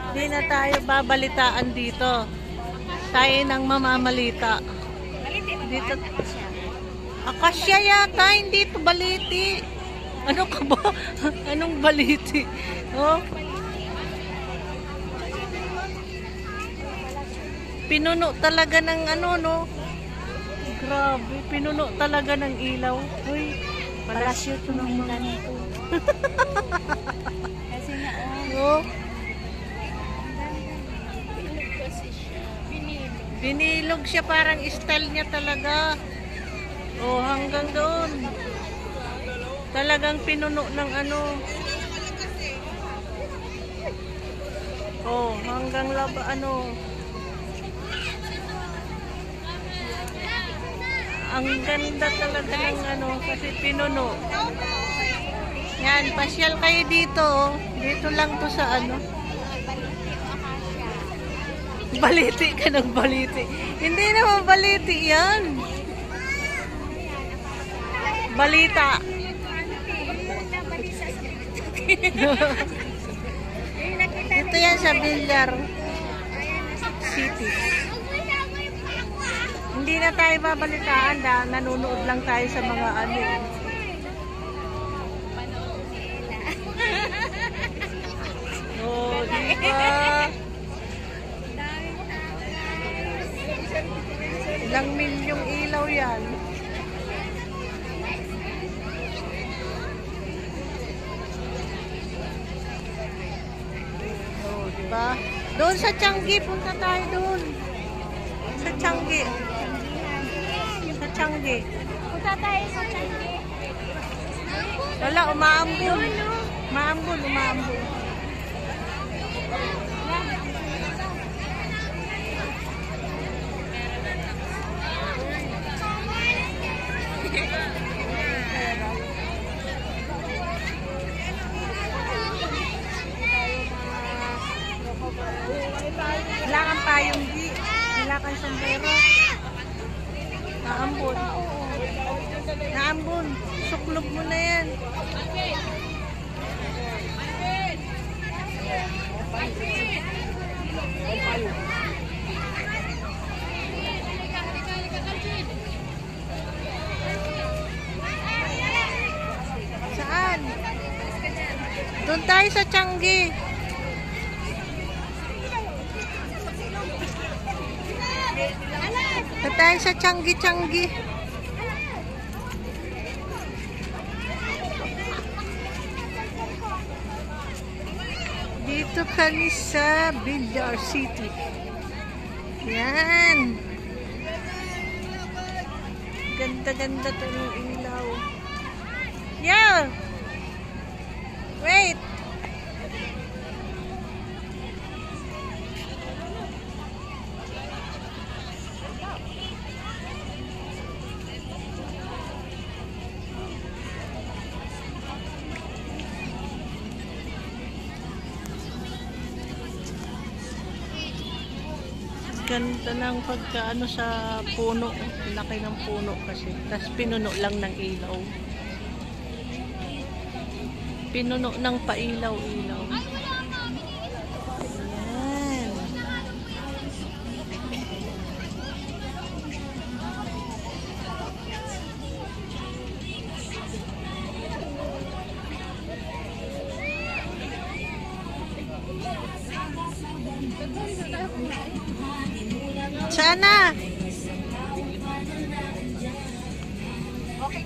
Hindi na tayo babalitaan dito. Tayo nang mamamalita. Dito. Akasya yata, hindi to baliti. Ano ka ba? Anong baliti? Oh. Pinuno talaga ng ano, no? Grabe, pinuno talaga ng ilaw. Uy, palasyo to ng mga nito. Kasi nga, Oh. Binilog siya, parang style niya talaga. Oh, hanggang doon. Talagang pinuno ng ano. Oh, hanggang laba, ano. Ang ganda talaga ng ano, kasi pinuno. Yan, pasyal kayo dito. Oh. Dito lang to sa ano. Baliti ka ng baliti. Hindi naman baliti yan. Balita. Ito yan sa Villar City. Hindi na tayo babalitaan dahil nanonood lang tayo sa mga ano. Oh, diba? Ilang milyong ilaw yan. Oh, diba? Doon sa Changi, punta tayo doon. Sa Changi. Sa Changi. punta tayo sa Changi. Wala, umaambon. Umaambon, umaambon. Wala kang payong di. Wala kang sombrero. Naambon. Naambon. Suklog mo na yan. Saan? Doon tayo sa Changi. Doon tayo sa Changi-Changi. Dito kami sa Villar City. Yan. Ganda-ganda to ng ilaw. Yeah. Wait. Ganda ng pagkaano sa puno. Laki ng puno kasi. Tapos pinuno lang ng ilaw. Pinuno ng pailaw-ilaw. Ayan. Sana. Okay.